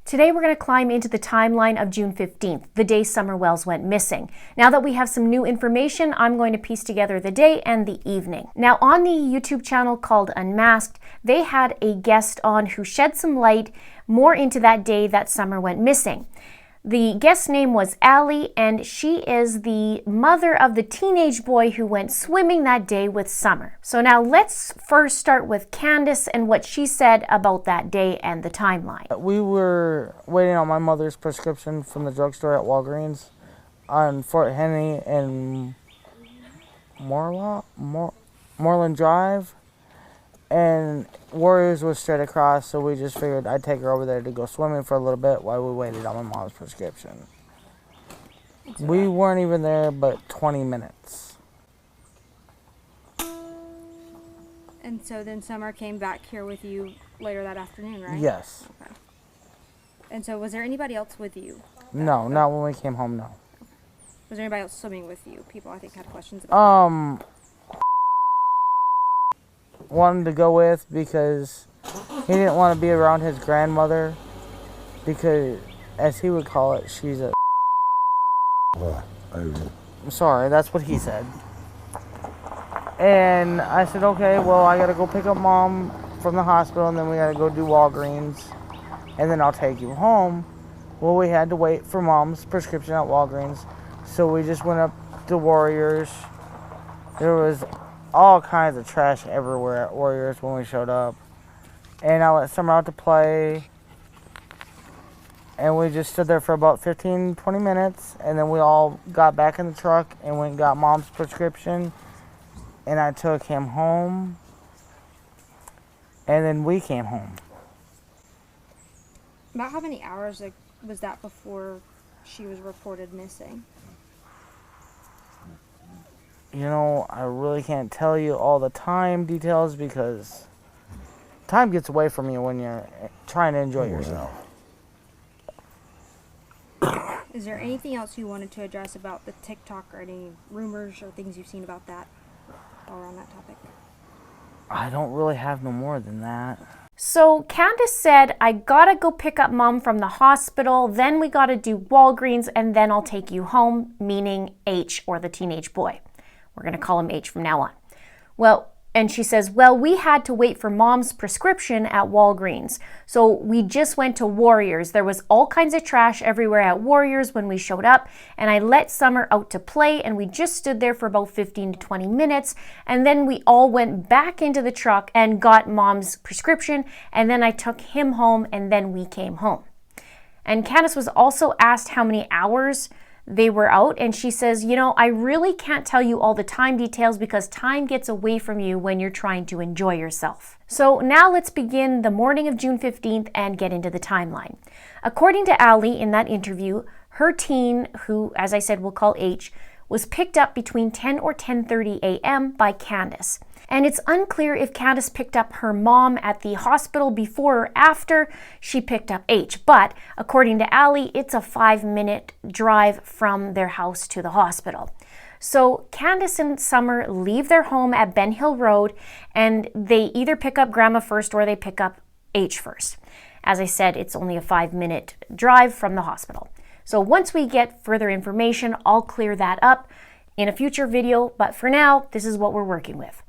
Today we're going to climb into the timeline of June 15th, the day Summer Wells went missing. Now that we have some new information, I'm going to piece together the day and the evening. Now on the YouTube channel called Unmasked, they had a guest on who shed some light more into that day that Summer went missing. The guest's name was Allie, and she is the mother of the teenage boy who went swimming that day with Summer. So now let's first start with Candace and what she said about that day and the timeline. We were waiting on my mother's prescription from the drugstore at Walgreens on Fort Henry and Moreland Drive, and Warriors was straight across, so we just figured I'd take her over there to go swimming for a little bit while we waited on my mom's prescription. We weren't even there but 20 minutes. And so then Summer came back here with you later that afternoon, right? Yes. Okay. And so was there anybody else with you? No, not when we came home, no. Was there anybody else swimming with you? People I think had questions about wanted to go with because he didn't want to be around his grandmother because, as he would call it, she's a I'm sorry, that's what he said. And I said, okay, well, I gotta go pick up Mom from the hospital, and then we gotta go do Walgreens, and then I'll take you home. Well, we had to wait for Mom's prescription at Walgreens, so we just went up to Warriors. There was all kinds of trash everywhere at Warriors when we showed up. And I let Summer out to play. And we just stood there for about 15, 20 minutes. And then we all got back in the truck and went and got Mom's prescription. And I took him home. And then we came home. About how many hours was that before she was reported missing? You know, I really can't tell you all the time details because time gets away from you when you're trying to enjoy yourself. Is there anything else you wanted to address about the TikTok or any rumors or things you've seen about that while we're on that topic? I don't really have no more than that. So Candace said, I gotta go pick up Mom from the hospital, then we gotta do Walgreens, and then I'll take you home, meaning H, or the teenage boy. We're going to call him H from now on. Well, and she says, well, we had to wait for Mom's prescription at Walgreens. So we just went to Warriors. There was all kinds of trash everywhere at Warriors when we showed up. And I let Summer out to play, and we just stood there for about 15 to 20 minutes. And then we all went back into the truck and got Mom's prescription. And then I took him home, and then we came home. And Candace was also asked how many hours they were out, and she says, you know, I really can't tell you all the time details because time gets away from you when you're trying to enjoy yourself. So now let's begin the morning of June 15th and get into the timeline. According to Allie in that interview, her teen, who, as I said, we'll call H, was picked up between 10 or 10:30 a.m. by Candace. And it's unclear if Candace picked up her mom at the hospital before or after she picked up H. But according to Allie, it's a 5-minute drive from their house to the hospital. So Candace and Summer leave their home at Ben Hill Road, and they either pick up Grandma first or they pick up H first. As I said, it's only a 5-minute drive from the hospital. So once we get further information, I'll clear that up in a future video. But for now, this is what we're working with.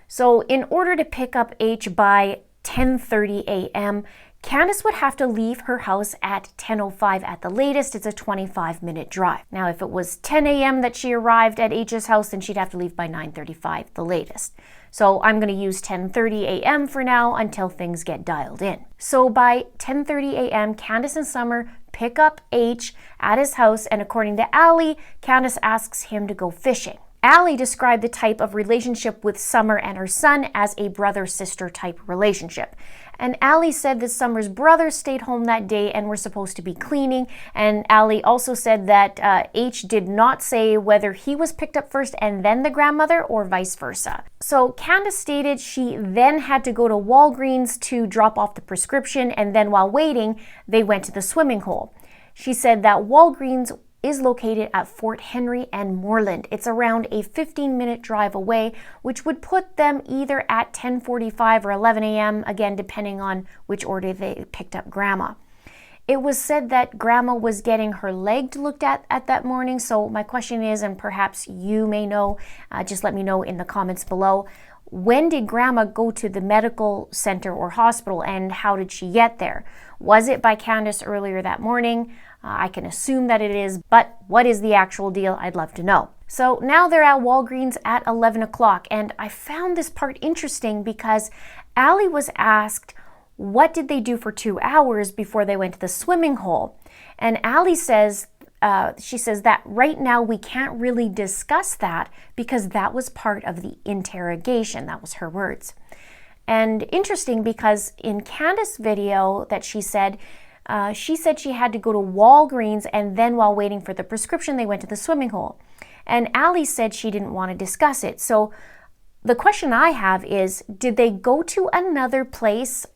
So in order to pick up H by 10:30 a.m., Candace would have to leave her house at 10:05 at the latest. It's a 25-minute drive. Now, if it was 10 a.m. that she arrived at H's house, then she'd have to leave by 9:35, the latest. So I'm going to use 10:30 a.m. for now until things get dialed in. So by 10:30 a.m., Candace and Summer pick up H at his house, and according to Allie, Candace asks him to go fishing. Allie described the type of relationship with Summer and her son as a brother-sister type relationship. And Allie said that Summer's brother stayed home that day and were supposed to be cleaning. And Allie also said that H did not say whether he was picked up first and then the grandmother or vice versa. So Candace stated she then had to go to Walgreens to drop off the prescription, and then while waiting, they went to the swimming hole. She said that Walgreens is located at Fort Henry and Moreland. It's around a 15-minute drive away, which would put them either at 10:45 or 11 a.m., again, depending on which order they picked up Grandma. It was said that Grandma was getting her leg looked at that morning. So my question is, and perhaps you may know, just let me know in the comments below, when did Grandma go to the medical center or hospital, and how did she get there? Was it by Candace earlier that morning? I can assume that it is, but what is the actual deal? I'd love to know. So now they're at Walgreens at 11 o'clock, and I found this part interesting because Allie was asked, what did they do for 2 hours before they went to the swimming hole? And Allie says, she says that right now we can't really discuss that because that was part of the interrogation. That was her words. And interesting because in Candace's video that she said she had to go to Walgreens, and then while waiting for the prescription, they went to the swimming hole. And Allie said she didn't want to discuss it. So the question I have is, did they go to another place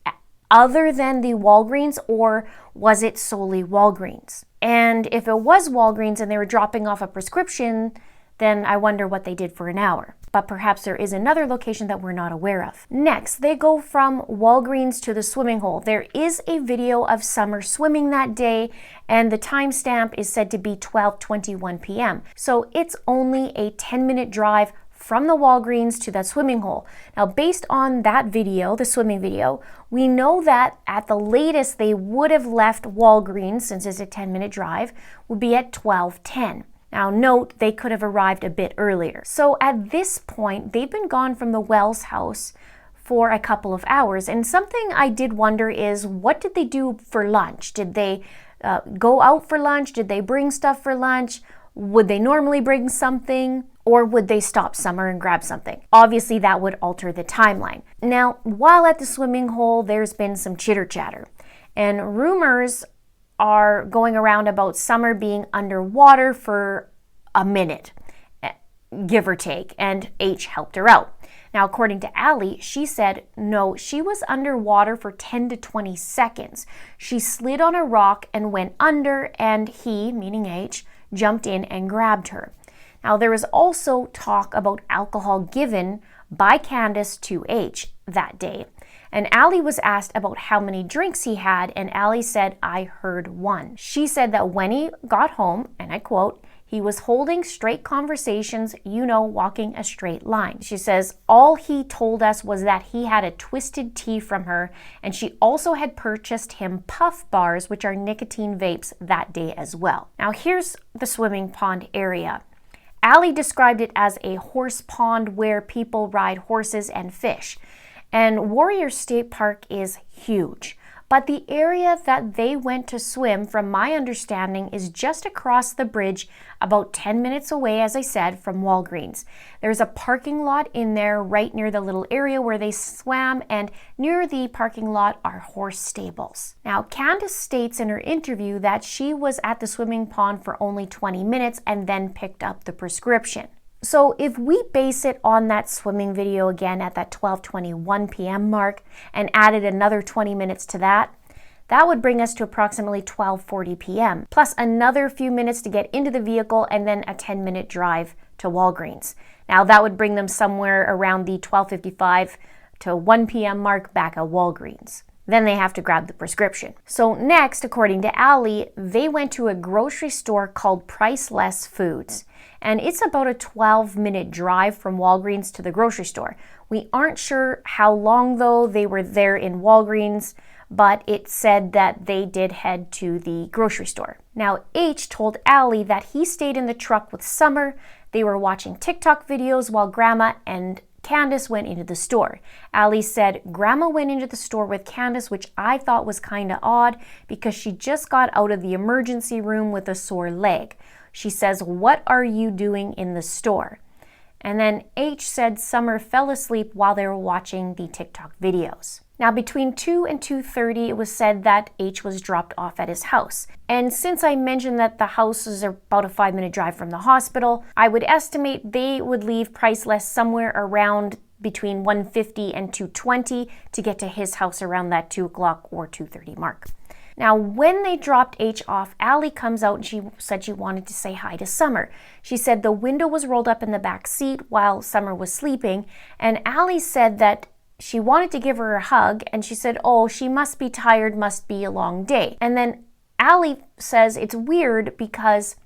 other than the Walgreens, or was it solely Walgreens? And if it was Walgreens and they were dropping off a prescription, then I wonder what they did for an hour. But perhaps there is another location that we're not aware of. Next, they go from Walgreens to the swimming hole. There is a video of Summer swimming that day, and the timestamp is said to be 12:21 p.m. So it's only a 10-minute drive from the Walgreens to that swimming hole. Now, based on that video, the swimming video, we know that at the latest they would have left Walgreens, since it's a 10-minute drive, would be at 12:10. Now note, they could have arrived a bit earlier. So at this point, they've been gone from the Wells house for a couple of hours. And something I did wonder is, what did they do for lunch? Did they go out for lunch? Did they bring stuff for lunch? Would they normally bring something? Or would they stop Summer and grab something? Obviously, that would alter the timeline. Now, while at the swimming hole, there's been some chitter chatter. And rumors are going around about Summer being underwater for a minute, give or take, and H helped her out. Now, according to Allie, she said, no, she was underwater for 10 to 20 seconds. She slid on a rock and went under, and he, meaning H, jumped in and grabbed her. Now, there was also talk about alcohol given by Candace to H that day. And Allie was asked about how many drinks he had, and Allie said, I heard one. She said that when he got home, and I quote, he was holding straight conversations, walking a straight line. She says, all he told us was that he had a twisted tea from her, and she also had purchased him puff bars, which are nicotine vapes, that day as well. Now here's the swimming pond area. Allie described it as a horse pond where people ride horses and fish. And Warrior State Park is huge. But the area that they went to swim, from my understanding, is just across the bridge, about 10 minutes away, as I said, from Walgreens. There's a parking lot in there right near the little area where they swam, and near the parking lot are horse stables. Now, Candace states in her interview that she was at the swimming pond for only 20 minutes and then picked up the prescription. So if we base it on that swimming video again at that 12:21 p.m. mark and added another 20 minutes to that, that would bring us to approximately 12:40 p.m. plus another few minutes to get into the vehicle and then a 10-minute drive to Walgreens. Now that would bring them somewhere around the 12:55 to 1 p.m. mark back at Walgreens. Then they have to grab the prescription. So next, according to Allie, they went to a grocery store called Priceless Foods. And it's about a 12-minute drive from Walgreens to the grocery store. We aren't sure how long, though, they were there in Walgreens, but it said that they did head to the grocery store. Now, H told Allie that he stayed in the truck with Summer. They were watching TikTok videos while Grandma and Candace went into the store. Allie said Grandma went into the store with Candace, which I thought was kind of odd because she just got out of the emergency room with a sore leg. She says, what are you doing in the store? And then H said Summer fell asleep while they were watching the TikTok videos. Now, between 2 and 2:30, it was said that H was dropped off at his house. And since I mentioned that the house is about a 5-minute drive from the hospital, I would estimate they would leave Priceless somewhere around between 1:50 and 2:20 to get to his house around that 2 o'clock or 2:30 mark. Now, when they dropped H off, Allie comes out and she said she wanted to say hi to Summer. She said the window was rolled up in the back seat while Summer was sleeping, and Allie said that she wanted to give her a hug, and she said, oh, she must be tired, must be a long day. And then Allie says it's weird because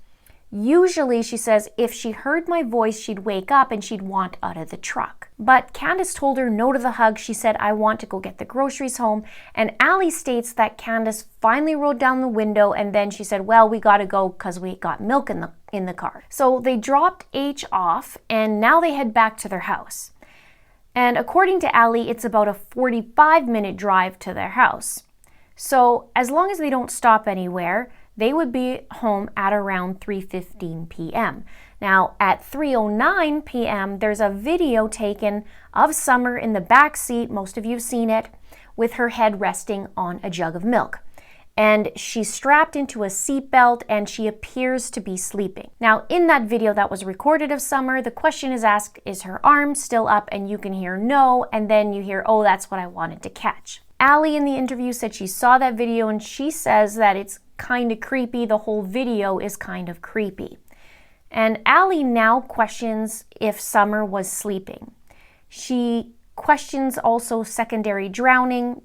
usually, she says, if she heard my voice, she'd wake up and she'd want out of the truck. But Candace told her no to the hug. She said, I want to go get the groceries home. And Allie states that Candace finally rolled down the window and then she said, well, we gotta go because we got milk in the car. So they dropped H off and now they head back to their house. And according to Allie, it's about a 45-minute drive to their house. So as long as they don't stop anywhere, they would be home at around 3:15 p.m. Now, at 3:09 p.m., there's a video taken of Summer in the back seat, most of you have seen it, with her head resting on a jug of milk. And she's strapped into a seatbelt and she appears to be sleeping. Now, in that video that was recorded of Summer, the question is asked, is her arm still up? And you can hear no, and then you hear, oh, that's what I wanted to catch. Allie in the interview said she saw that video and she says that it's kind of creepy. The whole video is kind of creepy. And Allie now questions if Summer was sleeping. She questions also secondary drowning,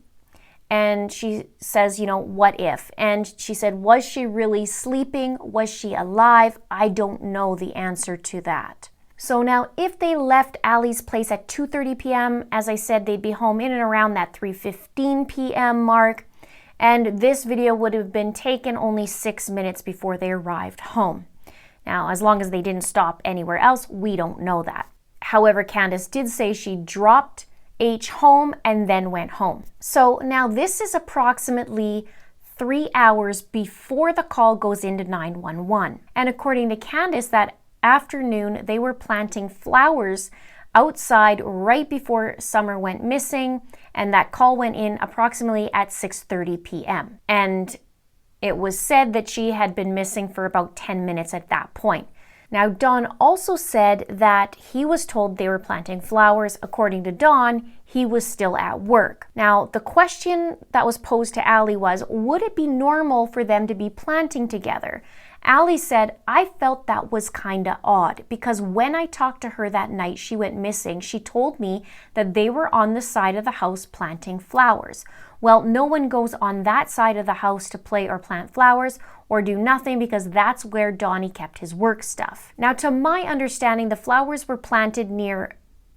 and she says, what if? And she said, was she really sleeping? Was she alive? I don't know the answer to that. So now if they left Allie's place at 2:30 p.m., as I said, they'd be home in and around that 3:15 p.m. mark. And this video would have been taken only 6 minutes before they arrived home. Now, as long as they didn't stop anywhere else, we don't know that. However, Candace did say she dropped H home and then went home. So now this is approximately 3 hours before the call goes into 911. And according to Candace, that afternoon they were planting flowers outside right before Summer went missing, and that call went in approximately at 6:30 p.m. And it was said that she had been missing for about 10 minutes at that point. Now, Don also said that he was told they were planting flowers. According to Don, he was still at work. Now, the question that was posed to Allie was, would it be normal for them to be planting together? Allie said, I felt that was kinda odd because when I talked to her that night she went missing, she told me that they were on the side of the house planting flowers. Well, no one goes on that side of the house to play or plant flowers or do nothing because that's where Donnie kept his work stuff. Now, to my understanding, the flowers were planted near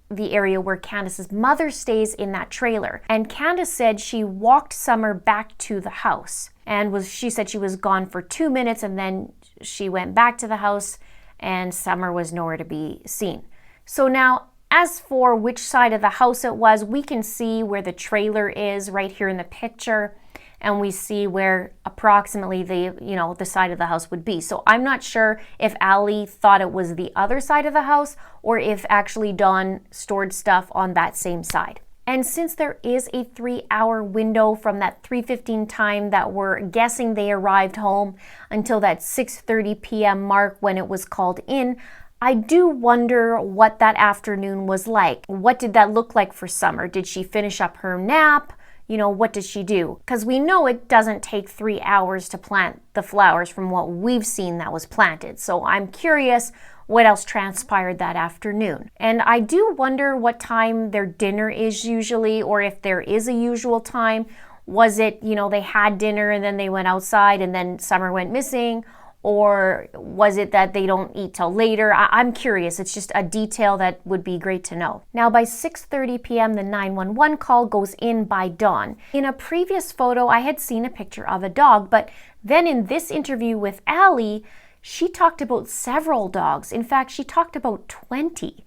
the area where Candace's mother stays in that trailer. And Candace said she walked Summer back to the house and she said she was gone for 2 minutes and then she went back to the house and Summer was nowhere to be seen. So now, as for which side of the house it was, we can see where the trailer is right here in the picture, and we see where approximately the side of the house would be. So I'm not sure if Allie thought it was the other side of the house or if actually Don stored stuff on that same side. And since there is a 3-hour window from that 3:15 time that we're guessing they arrived home until that 6:30 p.m. mark when it was called in, I do wonder what that afternoon was like. What did that look like for Summer? Did she finish up her nap? What did she do? Because we know it doesn't take 3 hours to plant the flowers from what we've seen that was planted. So I'm curious what else transpired that afternoon. And I do wonder what time their dinner is usually, or if there is a usual time. Was it, they had dinner and then they went outside and then Summer went missing? Or was it that they don't eat till later? I'm curious. It's just a detail that would be great to know. Now, by 6:30 p.m., the 911 call goes in by Dawn. In a previous photo, I had seen a picture of a dog, but then in this interview with Allie, she talked about several dogs. In fact, she talked about 20.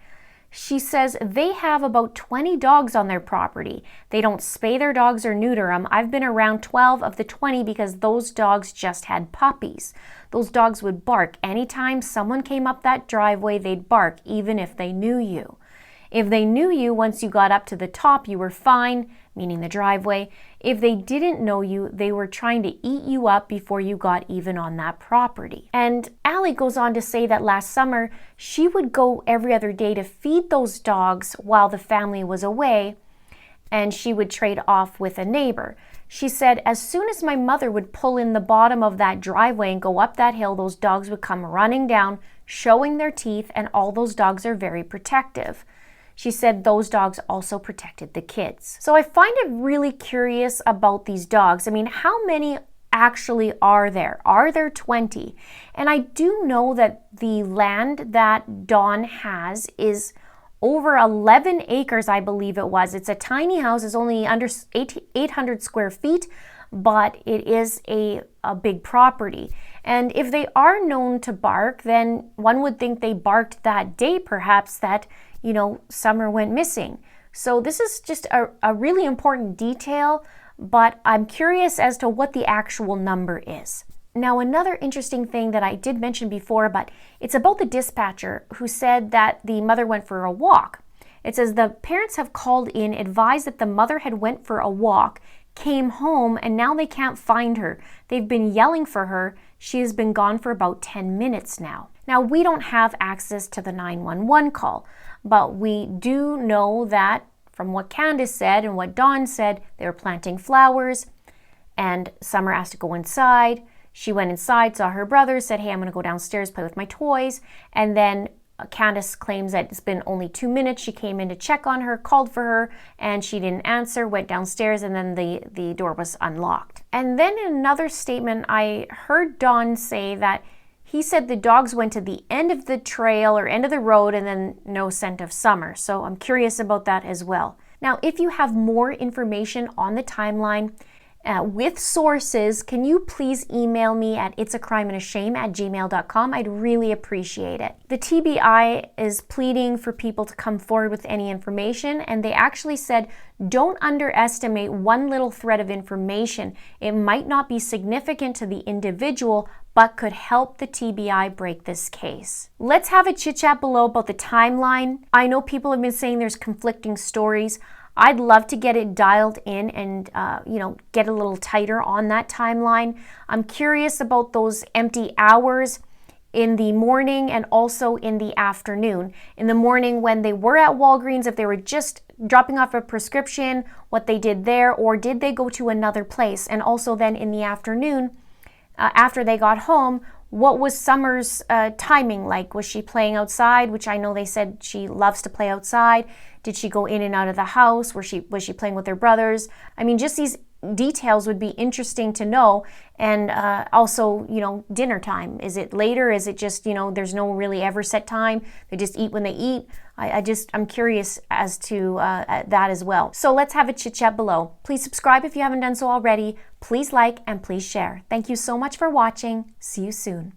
She says they have about 20 dogs on their property. They don't spay their dogs or neuter them. I've been around 12 of the 20 because those dogs just had puppies. Those dogs would bark. Anytime someone came up that driveway, they'd bark, even if they knew you. If they knew you, once you got up to the top, you were fine, meaning the driveway. If they didn't know you, they were trying to eat you up before you got even on that property. And Allie goes on to say that last summer, she would go every other day to feed those dogs while the family was away, and she would trade off with a neighbor. She said, as soon as my mother would pull in the bottom of that driveway and go up that hill, those dogs would come running down, showing their teeth, and all those dogs are very protective. She said those dogs also protected the kids. So I find it really curious about these dogs. I mean, how many actually are there? Are there 20? And I do know that the land that Dawn has is over 11 acres, I believe it was. It's a tiny house. It's only under 800 square feet, but it is a big property. And if they are known to bark, then one would think they barked that day, perhaps, that, Summer went missing. So this is just a really important detail, but I'm curious as to what the actual number is. Now, another interesting thing that I did mention before, but it's about the dispatcher who said that the mother went for a walk. It says the parents have called in, advised that the mother had went for a walk, came home, and now they can't find her. They've been yelling for her. She has been gone for about 10 minutes now. Now, we don't have access to the 911 call, but we do know that from what Candace said and what Dawn said, they were planting flowers, and Summer asked to go inside. She went inside, saw her brother, said, hey, I'm going to go downstairs, play with my toys. And then Candace claims that it's been only 2 minutes. She came in to check on her, called for her, and she didn't answer, went downstairs, and then the door was unlocked. And then in another statement, I heard Dawn say that he said the dogs went to the end of the trail or end of the road and then no scent of Summer. So I'm curious about that as well. Now, if you have more information on the timeline, with sources, can you please email me at itsacrimeandashame@gmail.com? I'd really appreciate it. The TBI is pleading for people to come forward with any information, and they actually said, don't underestimate one little thread of information. It might not be significant to the individual, but could help the TBI break this case. Let's have a chit chat below about the timeline. I know people have been saying there's conflicting stories. I'd love to get it dialed in and, get a little tighter on that timeline. I'm curious about those empty hours in the morning and also in the afternoon. In the morning when they were at Walgreens, if they were just dropping off a prescription, what they did there, or did they go to another place? And also then in the afternoon, after they got home, what was Summer's timing like? Was she playing outside, which I know they said she loves to play outside? Did she go in and out of the house? Was she playing with her brothers? I mean, just these details would be interesting to know. And also, dinner time. Is it later? Is it just, there's no really ever set time? They just eat when they eat? I'm curious as to that as well. So let's have a chit chat below. Please subscribe if you haven't done so already. Please like and please share. Thank you so much for watching. See you soon.